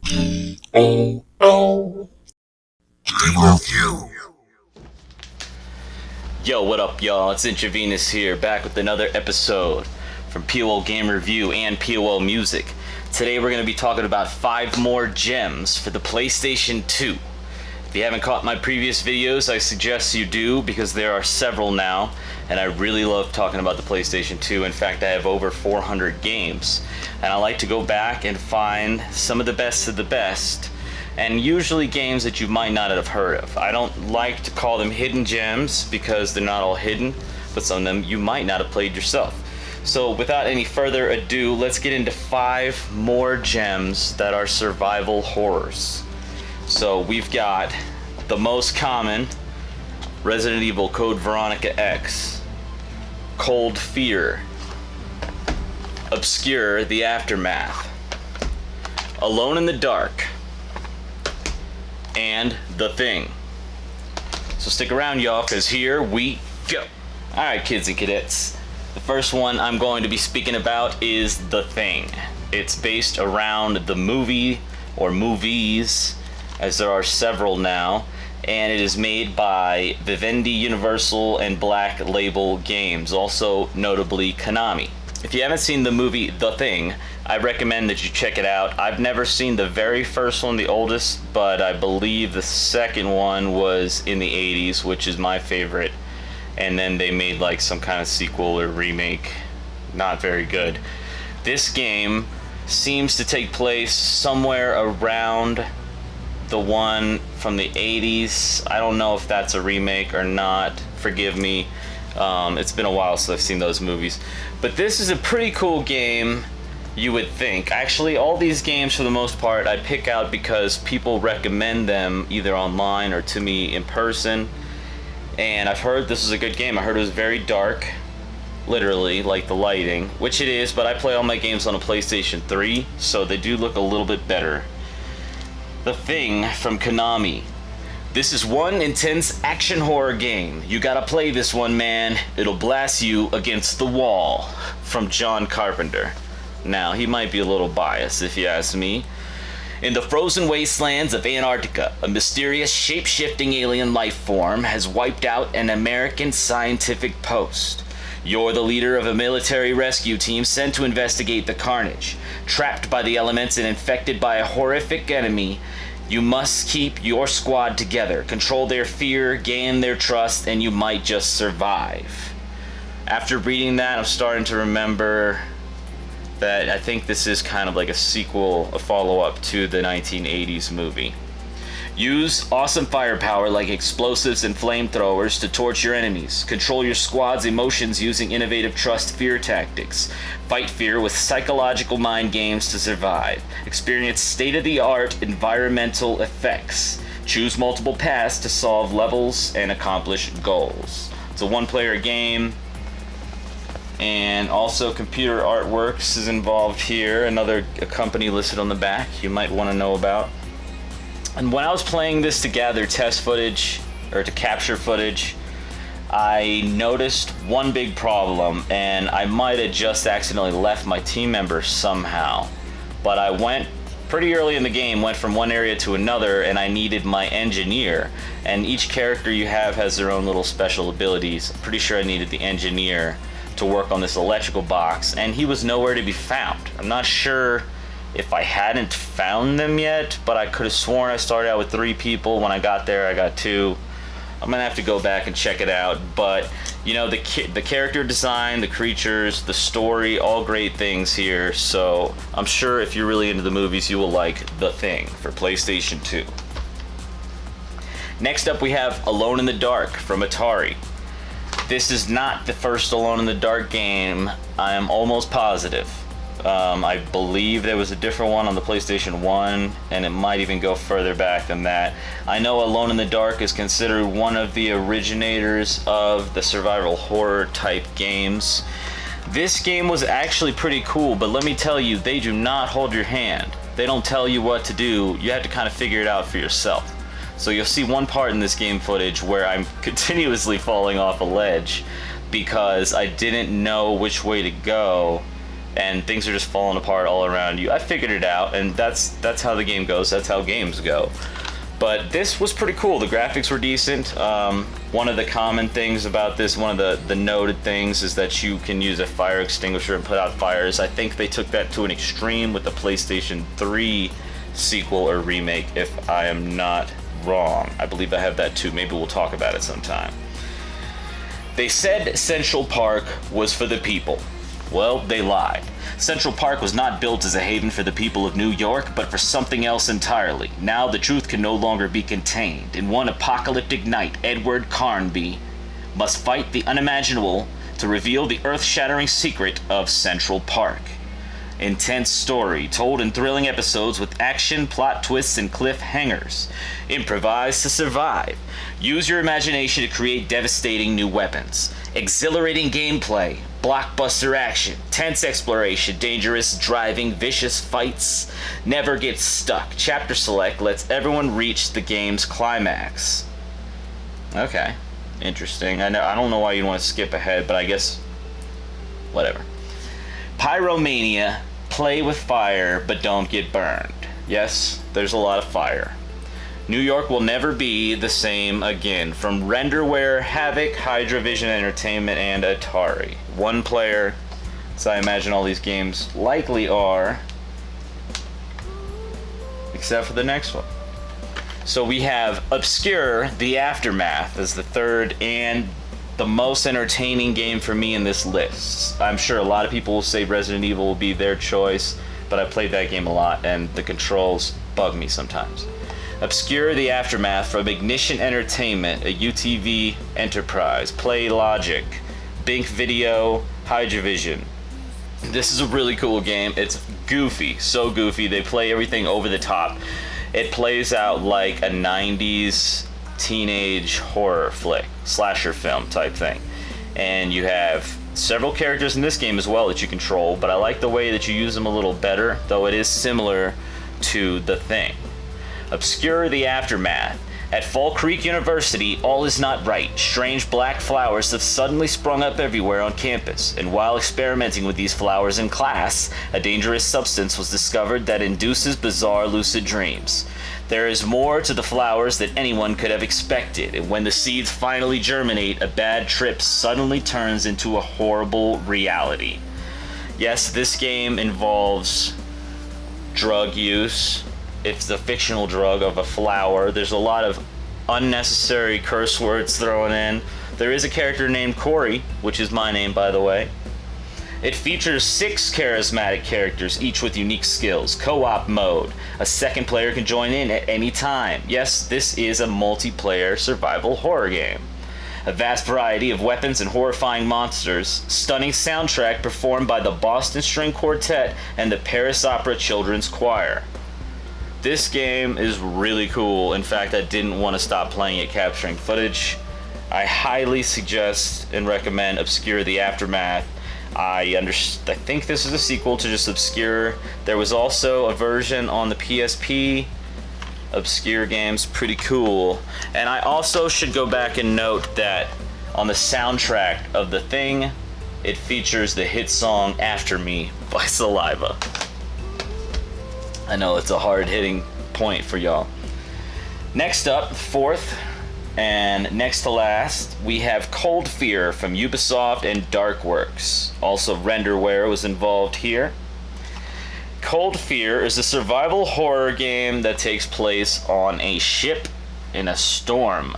P.O.L. Game Review. Yo, what up, y'all? It's Intravenous here, back with another episode from P.O.L Game Review and P.O.L Music. Today we're going to be talking about 5 more gems for the PlayStation 2. If you haven't caught my previous videos, I suggest you do, because there are several now, and I really love talking about the PlayStation 2. In fact, I have over 400 games, and I like to go back and find some of the best of the best, and usually games that you might not have heard of. I don't like to call them hidden gems because they're not all hidden, but some of them you might not have played yourself. So without any further ado, let's get into 5 more gems that are survival horrors. So we've got the most common, Resident Evil Code Veronica X, Cold Fear, Obscure: The Aftermath, Alone in the Dark, and The Thing. So stick around, y'all, because here we go. Alright, kids and cadets. The first one I'm going to be speaking about is The Thing. It's based around the movie, or movies, as there are several now, and it is made by Vivendi Universal and Black Label Games, also notably Konami. If you haven't seen the movie The Thing, I recommend that you check it out. I've never seen the very first one, the oldest, but I believe the second one was in the 80s, which is my favorite. And then they made like some kind of sequel or remake. Not very good. This game seems to take place somewhere around the one from the 80s. I don't know if that's a remake or not. Forgive me. It's been a while since I've seen those movies. But this is a pretty cool game, you would think. Actually, all these games, for the most part, I pick out because people recommend them either online or to me in person. And I've heard this is a good game. I heard it was very dark, literally, like the lighting, which it is, but I play all my games on a PlayStation 3, so they do look a little bit better. The Thing from Konami. This is one intense action horror game. You gotta play this one, man. It'll blast you against the wall. From John Carpenter. Now, he might be a little biased if you ask me. In the frozen wastelands of Antarctica, a mysterious shape-shifting alien life form has wiped out an American scientific post. You're the leader of a military rescue team sent to investigate the carnage. Trapped by the elements and infected by a horrific enemy, you must keep your squad together, control their fear, gain their trust, and you might just survive. After reading that, I'm starting to remember that I think this is kind of like a sequel, a follow-up to the 1980s movie. Use awesome firepower like explosives and flamethrowers to torch your enemies. Control your squad's emotions using innovative trust-fear tactics. Fight fear with psychological mind games to survive. Experience state-of-the-art environmental effects. Choose multiple paths to solve levels and accomplish goals. It's a one-player game. And also Computer Artworks is involved here, another company listed on the back you might want to know about. And when I was playing this to gather test footage, or to capture footage, I noticed one big problem, and I might have just accidentally left my team member somehow. But I went pretty early in the game, went from one area to another, and I needed my engineer. And each character you have has their own little special abilities. I'm pretty sure I needed the engineer to work on this electrical box, and he was nowhere to be found. I'm not sure if I hadn't found them yet, but I could have sworn I started out with 3 people. When I got there, I got 2. I'm gonna have to go back and check it out, but you know, the character design, the creatures, the story, all great things here, so I'm sure if you're really into the movies, you will like The Thing for PlayStation 2. Next up, we have Alone in the Dark from Atari. This is not the first Alone in the Dark game, I am almost positive. I believe there was a different one on the PlayStation 1, and it might even go further back than that. I know Alone in the Dark is considered one of the originators of the survival horror type games. This game was actually pretty cool, but let me tell you, they do not hold your hand. They don't tell you what to do, you have to kind of figure it out for yourself. So you'll see one part in this game footage where I'm continuously falling off a ledge because I didn't know which way to go and things are just falling apart all around you. I figured it out, and that's how the game goes. That's how games go. But this was pretty cool. The graphics were decent. One of the common things about this, one of the noted things, is that you can use a fire extinguisher and put out fires. I think they took that to an extreme with the PlayStation 3 sequel or remake, if I am not wrong. I believe I have that too. Maybe we'll talk about it sometime. They said Central Park was for the people. Well, they lied. Central Park was not built as a haven for the people of New York, but for something else entirely. Now the truth can no longer be contained. In one apocalyptic night, Edward Carnby must fight the unimaginable to reveal the earth-shattering secret of Central Park. Intense story, told in thrilling episodes with action, plot twists, and cliffhangers. Improvise to survive. Use your imagination to create devastating new weapons. Exhilarating gameplay, blockbuster action, tense exploration, dangerous driving, vicious fights. Never get stuck. Chapter select lets everyone reach the game's climax. Okay, interesting. I don't know why you'd want to skip ahead, but I guess whatever. Pyromania, play with fire, but don't get burned. Yes, there's a lot of fire. New York will never be the same again. From Renderware, Havoc, Hydravision Entertainment, and Atari. One player, so I imagine all these games likely are, except for the next one. So we have Obscure, The Aftermath as the third and the most entertaining game for me in this list. I'm sure a lot of people will say Resident Evil will be their choice, but I played that game a lot and the controls bug me sometimes. Obscure the Aftermath from Ignition Entertainment, a UTV enterprise. Play Logic, Bink Video, Hydravision. This is a really cool game. It's goofy, so goofy. They play everything over the top. It plays out like a 90s teenage horror flick, slasher film type thing. And you have several characters in this game as well that you control, but I like the way that you use them a little better, though it is similar to The Thing. Obscure the Aftermath. At Fall Creek University, all is not right. Strange black flowers have suddenly sprung up everywhere on campus, and while experimenting with these flowers in class, a dangerous substance was discovered that induces bizarre lucid dreams. There is more to the flowers than anyone could have expected, and when the seeds finally germinate, a bad trip suddenly turns into a horrible reality. Yes, this game involves drug use. It's the fictional drug of a flower. There's a lot of unnecessary curse words thrown in. There is a character named Corey, which is my name, by the way. It features 6 charismatic characters, each with unique skills. Co-op mode. A second player can join in at any time. Yes, this is a multiplayer survival horror game. A vast variety of weapons and horrifying monsters. Stunning soundtrack performed by the Boston String Quartet and the Paris Opera Children's Choir. This game is really cool. In fact, I didn't want to stop playing it, capturing footage. I highly suggest and recommend Obscure the Aftermath. I think this is a sequel to just Obscure. There was also a version on the PSP. Obscure game's pretty cool. And I also should go back and note that on the soundtrack of The Thing, it features the hit song After Me by Saliva. I know it's a hard-hitting point for y'all. Next up, fourth, and next to last, we have Cold Fear from Ubisoft and Darkworks. Also, Renderware was involved here. Cold Fear is a survival horror game that takes place on a ship in a storm.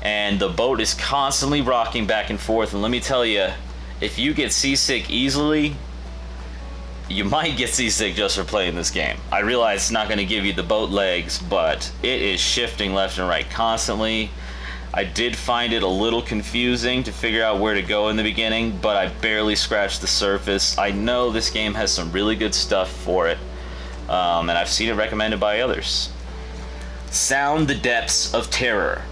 And the boat is constantly rocking back and forth. And let me tell you, if you get seasick easily, you might get seasick just for playing this game. I realize it's not going to give you the boat legs, but it is shifting left and right constantly. I did find it a little confusing to figure out where to go in the beginning, but I barely scratched the surface. I know this game has some really good stuff for it, and I've seen it recommended by others. Sound the depths of terror.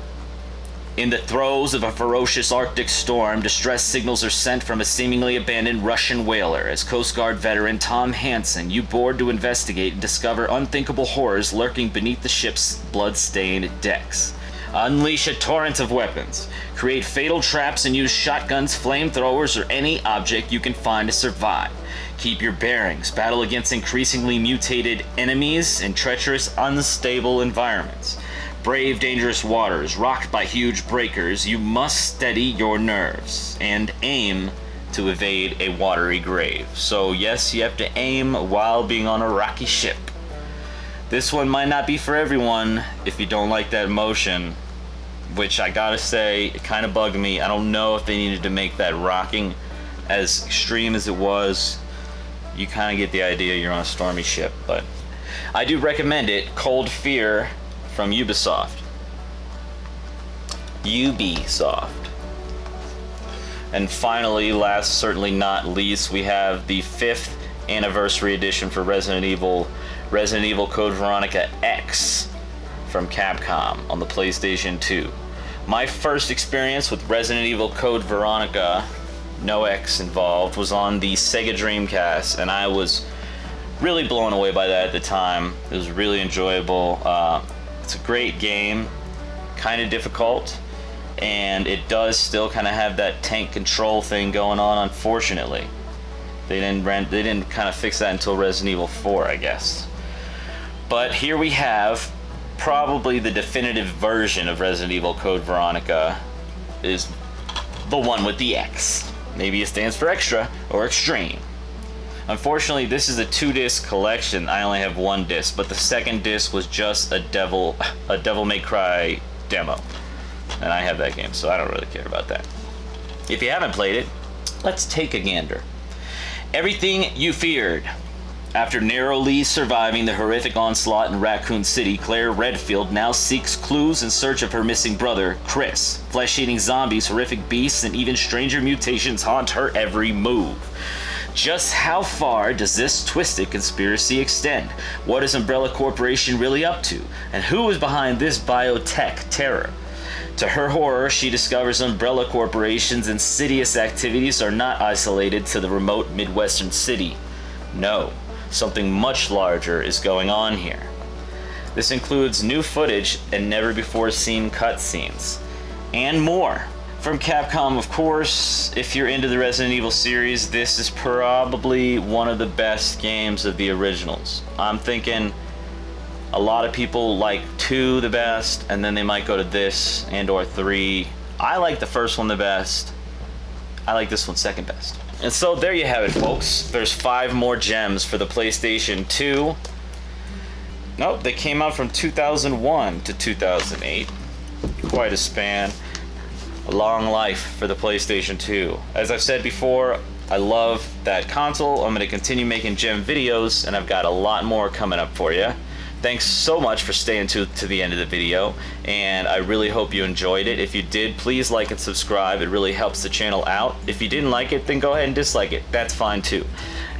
In the throes of a ferocious Arctic storm, distress signals are sent from a seemingly abandoned Russian whaler. As Coast Guard veteran Tom Hansen, you board to investigate and discover unthinkable horrors lurking beneath the ship's blood-stained decks. Unleash a torrent of weapons. Create fatal traps and use shotguns, flamethrowers, or any object you can find to survive. Keep your bearings. Battle against increasingly mutated enemies in treacherous, unstable environments. Brave dangerous waters, rocked by huge breakers. You must steady your nerves and aim to evade a watery grave. So yes, you have to aim while being on a rocky ship. This one might not be for everyone if you don't like that motion, which I gotta say, it kind of bugged me. I don't know if they needed to make that rocking as extreme as it was. You kind of get the idea, you're on a stormy ship, but I do recommend it. Cold Fear from Ubisoft. Ubisoft. And finally, last certainly not least, we have the 5th anniversary edition for Resident Evil Code Veronica X from Capcom on the PlayStation 2. My first experience with Resident Evil Code Veronica, no X involved, was on the Sega Dreamcast, and I was really blown away by that at the time. It was really enjoyable. It's a great game, kind of difficult, and it does still kind of have that tank control thing going on, unfortunately. They didn't kind of fix that until Resident Evil 4, I guess. But here we have probably the definitive version of Resident Evil Code Veronica, is the one with the X. Maybe it stands for extra or extreme. Unfortunately, this is a 2-disc collection. I only have 1 disc, but the second disc was just a Devil May Cry demo. And I have that game, so I don't really care about that. If you haven't played it, let's take a gander. Everything you feared. After narrowly surviving the horrific onslaught in Raccoon City, Claire Redfield now seeks clues in search of her missing brother, Chris. Flesh-eating zombies, horrific beasts, and even stranger mutations haunt her every move. Just how far does this twisted conspiracy extend? What is Umbrella Corporation really up to? And who is behind this biotech terror? To her horror, she discovers Umbrella Corporation's insidious activities are not isolated to the remote Midwestern city. No. Something much larger is going on here. This includes new footage and never-before-seen cutscenes, and more. From Capcom, of course. If you're into the Resident Evil series, this is probably one of the best games of the originals. I'm thinking a lot of people like 2 the best, and then they might go to this and or 3. I like the first one the best. I like this one second best. And so there you have it, folks. There's 5 more gems for the PlayStation 2. Nope, they came out from 2001 to 2008. Quite a span. A long life for the PlayStation 2. As I've said before, I love that console. I'm going to continue making gem videos, and I've got a lot more coming up for you. Thanks so much for staying to the end of the video, and I really hope you enjoyed it. If you did, please like and subscribe. It really helps the channel out. If you didn't like it, then go ahead and dislike it. That's fine too.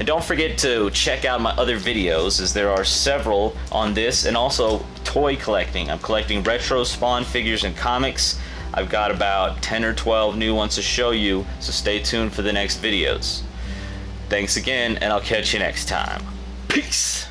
And don't forget to check out my other videos, as there are several on this, and also toy collecting. I'm collecting retro Spawn figures and comics. I've got about 10 or 12 new ones to show you, so stay tuned for the next videos. Thanks again, and I'll catch you next time. Peace!